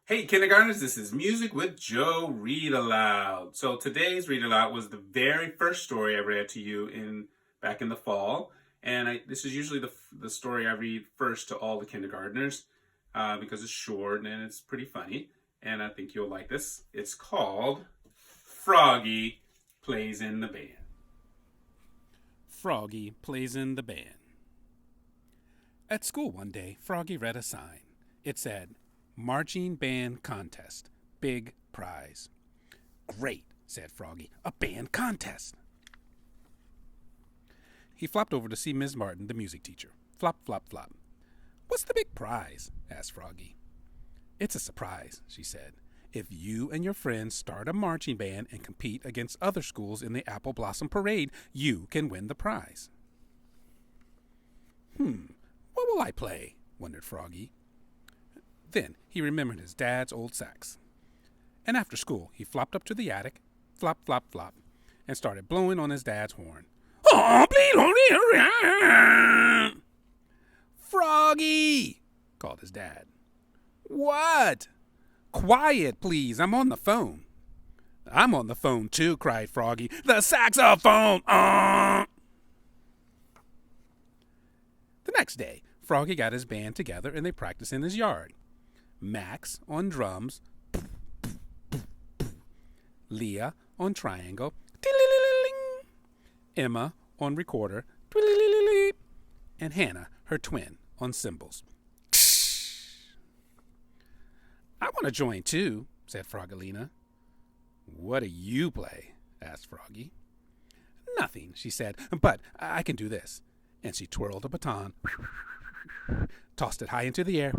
Hey kindergartners, this is Music with Joe Read Aloud. So today's Read Aloud was the very first story I read to you back in the fall, and this is usually the story I read first to all the kindergartners because it's short and it's pretty funny, and I think you'll like this. It's called Froggy Plays in the Band. Froggy plays in the band. At school one day, Froggy read a sign. It said, Marching Band Contest. Big prize. Great, said Froggy. A band contest. He flopped over to see Miss Martin, the music teacher. Flop, flop, flop. What's the big prize? Asked Froggy. It's a surprise, she said. If you and your friends start a marching band and compete against other schools in the Apple Blossom Parade, you can win the prize. What will I play? Wondered Froggy. Then he remembered his dad's old sax. And after school, he flopped up to the attic, flop, flop, flop, and started blowing on his dad's horn. Froggy! Called his dad. What? Quiet, please. I'm on the phone. I'm on the phone, too, cried Froggy. The saxophone! The next day, Froggy got his band together and they practiced in his yard. Max on drums, Leah on triangle, Emma on recorder, and Hannah, her twin, on cymbals. I want to join too, said Froggalina. What do you play? Asked Froggy. Nothing, she said, but I can do this. And she twirled a baton, tossed it high into the air,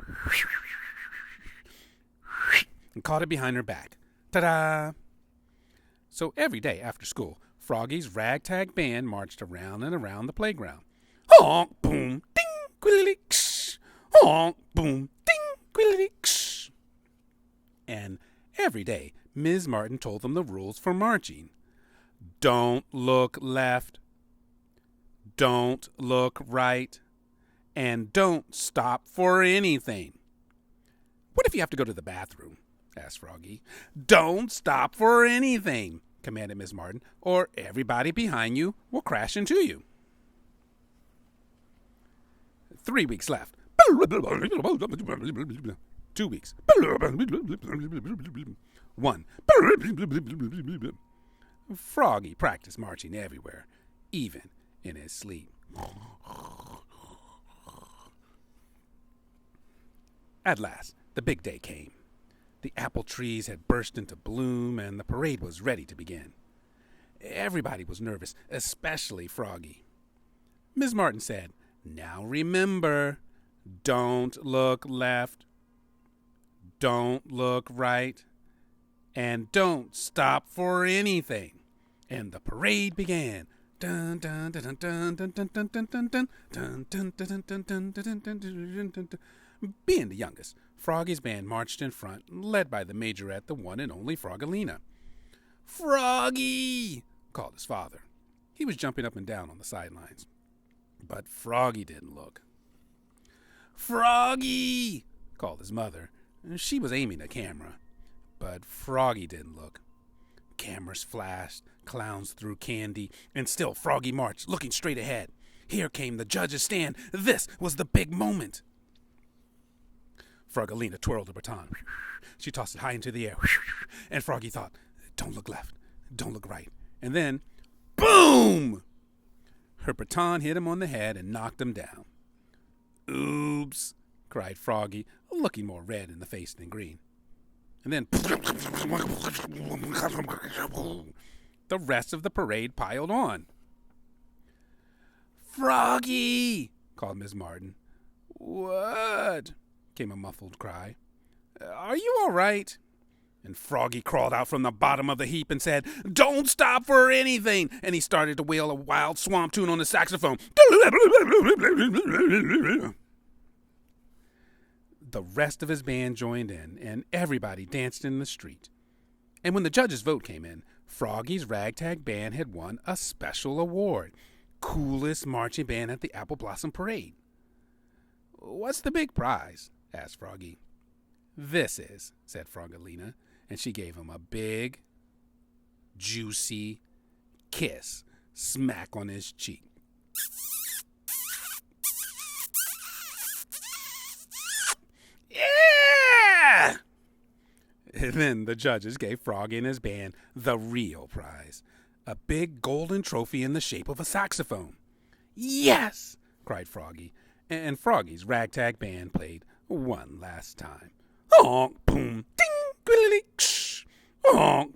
and caught it behind her back. Ta-da! So every day after school, Froggy's ragtag band marched around and around the playground. Honk, boom, ding, quillity, ksh. Honk, boom, ding, quillity, ksh. And every day, Ms. Martin told them the rules for marching. Don't look left. Don't look right. And don't stop for anything. What if you have to go to the bathroom? Asked Froggy. Don't stop for anything, commanded Miss Martin, or everybody behind you will crash into you. 3 weeks left. 2 weeks. 1. Froggy practiced marching everywhere, even in his sleep. At last, the big day came. The apple trees had burst into bloom, and the parade was ready to begin. Everybody was nervous, especially Froggy. Ms. Martin said, Now remember, don't look left, don't look right, and don't stop for anything. And the parade began. Dun dun dun dun dun dun dun dun dun dun dun dun dun dun dun dun dun. Being the youngest, Froggy's band marched in front, led by the majorette, the one and only Froggalina. Froggy! Called his father. He was jumping up and down on the sidelines. But Froggy didn't look. Froggy! Called his mother. She was aiming a camera. But Froggy didn't look. Cameras flashed, clowns threw candy, and still Froggy marched, looking straight ahead. Here came the judge's stand. This was the big moment. Froggalina twirled her baton. She tossed it high into the air. And Froggy thought, don't look left, don't look right. And then, boom! Her baton hit him on the head and knocked him down. Oops, cried Froggy, looking more red in the face than green. And then, the rest of the parade piled on. Froggy! Called Miss Martin. What? Came a muffled cry. Are you all right? And Froggy crawled out from the bottom of the heap and said, Don't stop for anything! And he started to wail a wild swamp tune on the saxophone. The rest of his band joined in, and everybody danced in the street. And when the judge's vote came in, Froggy's ragtag band had won a special award. Coolest marching band at the Apple Blossom Parade. What's the big prize? Asked Froggy. "This is," said Froggalina, and she gave him a big, juicy kiss smack on his cheek. Yeah! And then the judges gave Froggy and his band the real prize, a big golden trophy in the shape of a saxophone. "Yes!" cried Froggy, and Froggy's ragtag band played one last time. Honk, boom, ding, quiddly, ksh. Honk,